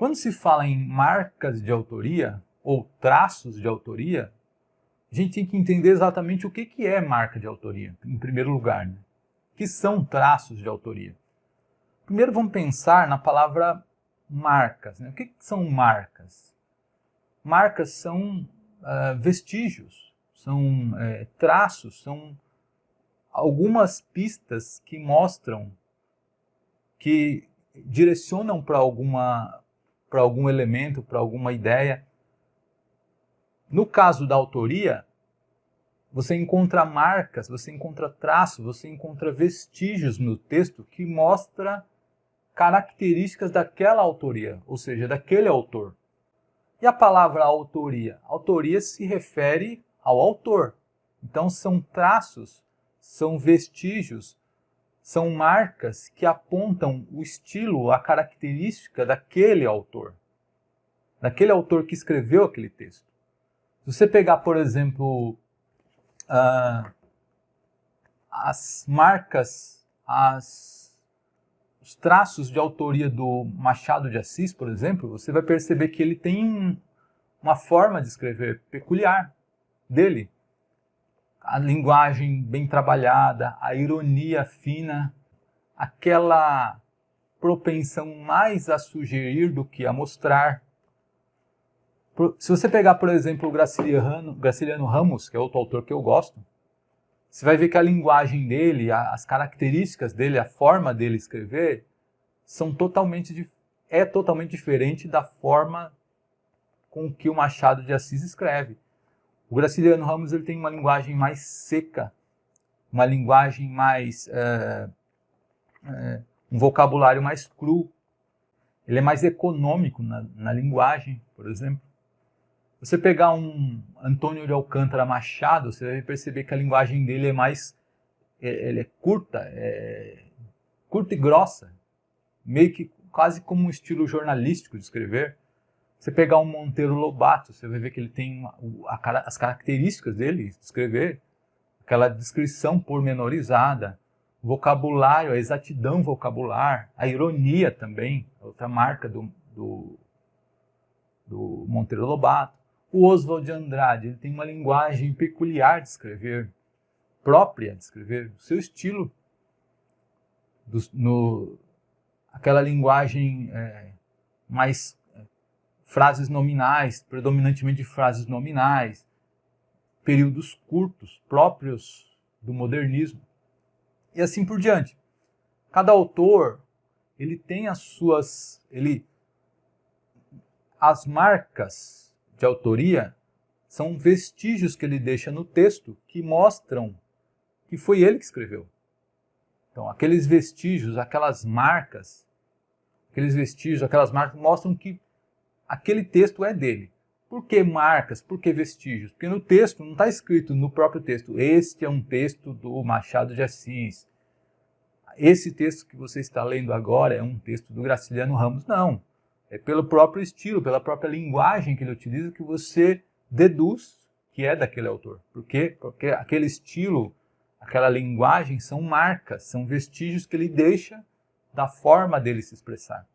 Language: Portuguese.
Quando se fala em marcas de autoria ou traços de autoria, a gente tem que entender exatamente o que é marca de autoria, em primeiro lugar, né? O que são traços de autoria? Primeiro vamos pensar na palavra marcas, né? O que são marcas? Marcas são vestígios, são traços, são algumas pistas que mostram, que direcionam para algum elemento, para alguma ideia. No caso da autoria, você encontra marcas, você encontra traços, você encontra vestígios no texto que mostra características daquela autoria, ou seja, daquele autor. E a palavra autoria? Autoria se refere ao autor. Então são traços, são vestígios, são marcas que apontam o estilo, a característica daquele autor que escreveu aquele texto. Se você pegar, por exemplo, as marcas, os traços de autoria do Machado de Assis, por exemplo, você vai perceber que ele tem uma forma de escrever peculiar dele. A linguagem bem trabalhada, a ironia fina, aquela propensão mais a sugerir do que a mostrar. Se você pegar, por exemplo, o Graciliano Ramos, que é outro autor que eu gosto, você vai ver que a linguagem dele, as características dele, a forma dele escrever, é totalmente diferente da forma com que o Machado de Assis escreve. O Graciliano Ramos ele tem uma linguagem mais seca, uma linguagem mais... um vocabulário mais cru. Ele é mais econômico na linguagem, por exemplo. Você pegar um Antônio de Alcântara Machado, você vai perceber que a linguagem dele é mais curta e grossa, meio que quase como um estilo jornalístico de escrever. Você pegar um Monteiro Lobato, você vai ver que ele tem as características dele de escrever, aquela descrição pormenorizada, o vocabulário, a exatidão vocabular, a ironia também, outra marca do Monteiro Lobato. O Oswald de Andrade, ele tem uma linguagem peculiar de escrever, própria de escrever, o seu estilo, aquela linguagem mais frases nominais, predominantemente frases nominais, períodos curtos, próprios do modernismo, e assim por diante. Cada autor, ele tem as marcas de autoria são vestígios que ele deixa no texto que mostram que foi ele que escreveu. Então, aqueles vestígios, aquelas marcas mostram que aquele texto é dele. Por que marcas? Por que vestígios? Porque no texto não está escrito no próprio texto, este é um texto do Machado de Assis. Esse texto que você está lendo agora é um texto do Graciliano Ramos. Não. É pelo próprio estilo, pela própria linguagem que ele utiliza que você deduz que é daquele autor. Por quê? Porque aquele estilo, aquela linguagem são marcas, são vestígios que ele deixa da forma dele se expressar.